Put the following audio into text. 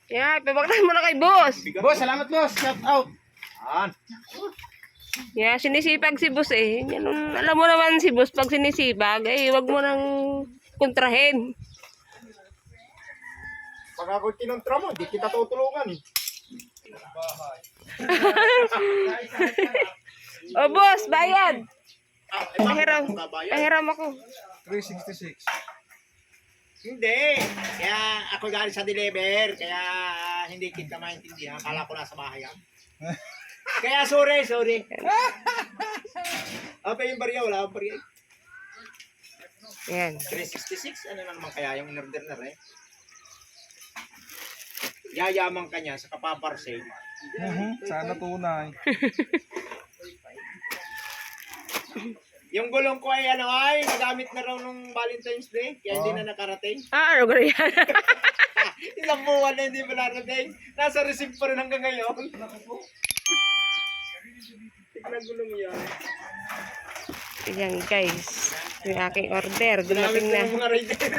Yeah, ipabaktan mo na kay boss. Boss, salamat boss. Shout out. Yan. Yeah, sinisipag si boss eh. Yan, alam mo naman si boss pag sinisipag, eh, wag mo nang kontrahin. Pag ako kinontra mo, di kita tutulungan eh. O boss, bayad. Pahiram. Pahiram ako. 366. Hindi. Kaya ako galing sa deliver. Kaya hindi kita maintindihan. Akala ko nasa bahay yan. Kaya sorry. Apa yung barya? Wala akong barya. Yan. 366? Ano na naman kaya yung in-order na rin? Yayaman ka niya sa kapaparsel. Sana tunay. Yung gulong ko ay nagamit na raw nung Valentine's Day. Kaya hindi na nakarating. Ah, ano gano'n yan? Isang buwan na hindi pa narating. Nasa receipt pa rin hanggang ngayon. Tignan gulong yan. Yan guys. Yung aking order. Dumating na. Ginamit ko ng mga rider.